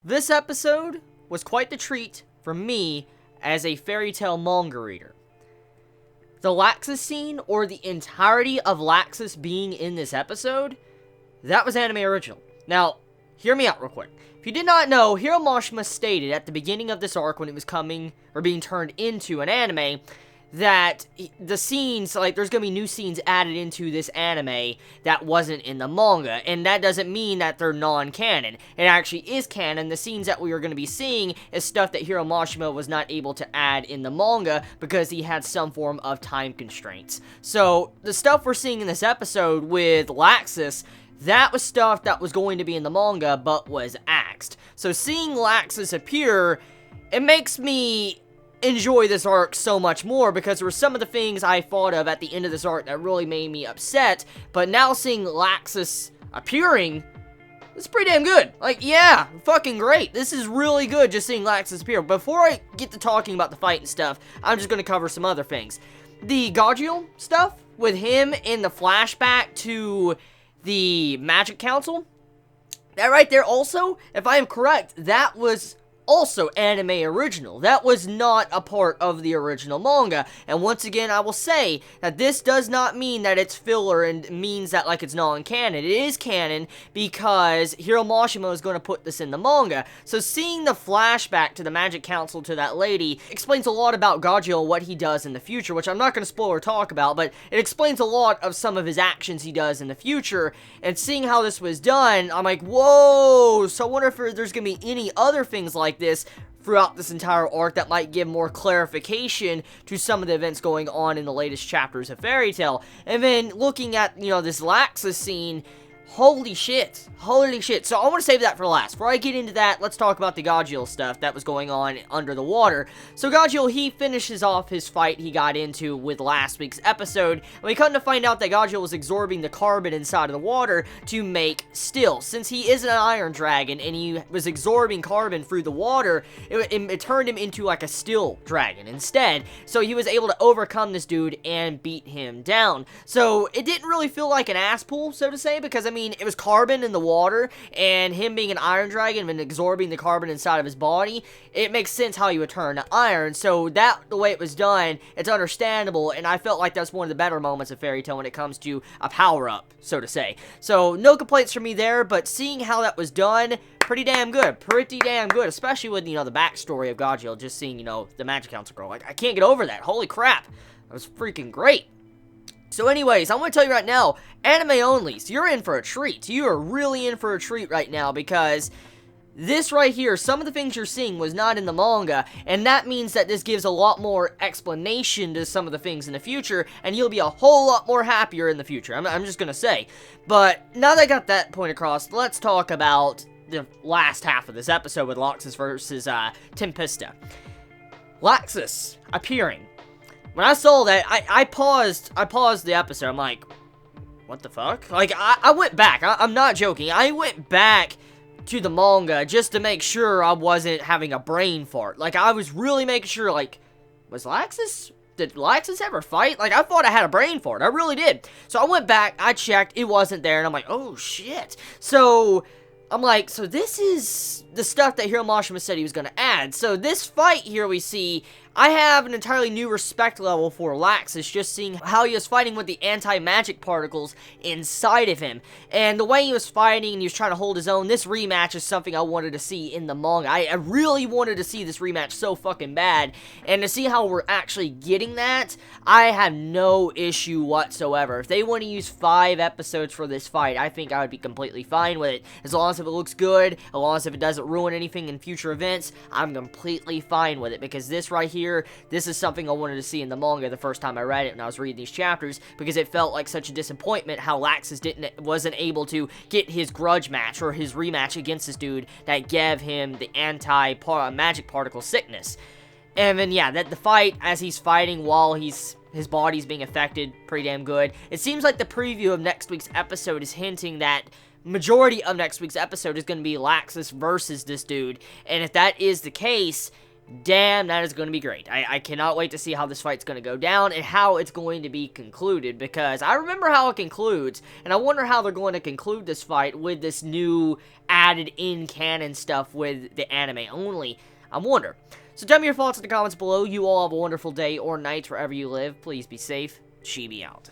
This episode was quite the treat for me as a fairy tale manga reader. The Laxus scene, or the entirety of Laxus being in this episode, that was anime original. Now, hear me out real quick. If you did not know, Hiro Mashima stated at the beginning of this arc when it was coming, or being turned into an anime, that the scenes, like, there's gonna be new scenes added into this anime that wasn't in the manga, and that doesn't mean that they're non-canon. It actually is canon. The scenes that we are gonna be seeing is stuff that Hiro Mashima was not able to add in the manga because he had some form of time constraints. So, the stuff we're seeing in this episode with Laxus, that was stuff that was going to be in the manga, but was axed. So, seeing Laxus appear, it makes me enjoy this arc so much more, because there were some of the things I thought of at the end of this arc that really made me upset, but now seeing Laxus appearing, it's pretty damn good. Like, yeah, fucking great. This is really good just seeing Laxus appear. Before I get to talking about the fight and stuff, I'm just going to cover some other things. The Gaudiel stuff, with him in the flashback to the Magic Council, that right there also, if I am correct, that was also anime original. That was not a part of the original manga. And once again, I will say that this does not mean that it's filler and means that, like, it's non-canon. It is canon because Hiro Mashima is going to put this in the manga. So seeing the flashback to the Magic Council to that lady explains a lot about Gaudiel and what he does in the future, which I'm not going to spoil or talk about, but it explains a lot of some of his actions he does in the future. And seeing how this was done, I'm like, whoa! So I wonder if there's going to be any other things like this throughout this entire arc that might give more clarification to some of the events going on in the latest chapters of Fairy Tail. And then looking at, you know, this Laxus scene, holy shit. Holy shit. So I want to save that for last. Before I get into that, let's talk about the Gaudiel stuff that was going on under the water. So Gaudiel, he finishes off his fight he got into with last week's episode, and we come to find out that Gaudiel was absorbing the carbon inside of the water to make steel. Since he is an iron dragon and he was absorbing carbon through the water, it turned him into like a steel dragon instead. So he was able to overcome this dude and beat him down. So it didn't really feel like an ass pull, so to say, because I mean, it was carbon in the water, and him being an iron dragon and absorbing the carbon inside of his body, it makes sense how he would turn to iron. So that, the way it was done, it's understandable, and I felt like that's one of the better moments of Fairy Tail when it comes to a power-up, so to say. So no complaints from me there, but seeing how that was done, pretty damn good, especially with, you know, the backstory of Gaudiel, just seeing, you know, the Magic Council girl. Like, I can't get over that. Holy crap. That was freaking great. So anyways, I'm going to tell you right now, anime only, so you're in for a treat. You are really in for a treat right now, because this right here, some of the things you're seeing was not in the manga, and that means that this gives a lot more explanation to some of the things in the future, and you'll be a whole lot more happier in the future, I'm just going to say. But now that I got that point across, let's talk about the last half of this episode with Laxus versus Tempesta. Laxus appearing. When I saw that, I paused the episode. I'm like, what the fuck? Like, I went back. I'm not joking. I went back to the manga just to make sure I wasn't having a brain fart. Like, I was really making sure, like, did Laxus ever fight? Like, I thought I had a brain fart. I really did. So I went back, I checked, it wasn't there, and I'm like, oh, shit. So I'm like, so this is the stuff that Hiro Mashima said he was going to add. So this fight here we see, I have an entirely new respect level for Laxus, just seeing how he was fighting with the anti-magic particles inside of him. And the way he was fighting and he was trying to hold his own, this rematch is something I wanted to see in the manga. I really wanted to see this rematch so fucking bad. And to see how we're actually getting that, I have no issue whatsoever. If they want to use 5 episodes for this fight, I think I would be completely fine with it. As long as if it looks good, as long as if it doesn't ruin anything in future events, I'm completely fine with it. Because this right here, this is something I wanted to see in the manga the first time I read it when I was reading these chapters, because it felt like such a disappointment how Laxus wasn't able to get his grudge match or his rematch against this dude that gave him the anti-magic particle sickness. And then yeah, the fight as he's fighting while his body's being affected, pretty damn good. It seems like the preview of next week's episode is hinting that majority of next week's episode is going to be Laxus versus this dude, and if that is the case, Damn, that is going to be great. I cannot wait to see how this fight's going to go down and how it's going to be concluded, because I remember how it concludes, and I wonder how they're going to conclude this fight with this new added in-canon stuff with the anime only. I wonder. So tell me your thoughts in the comments below. You all have a wonderful day or night wherever you live. Please be safe. Chibi out.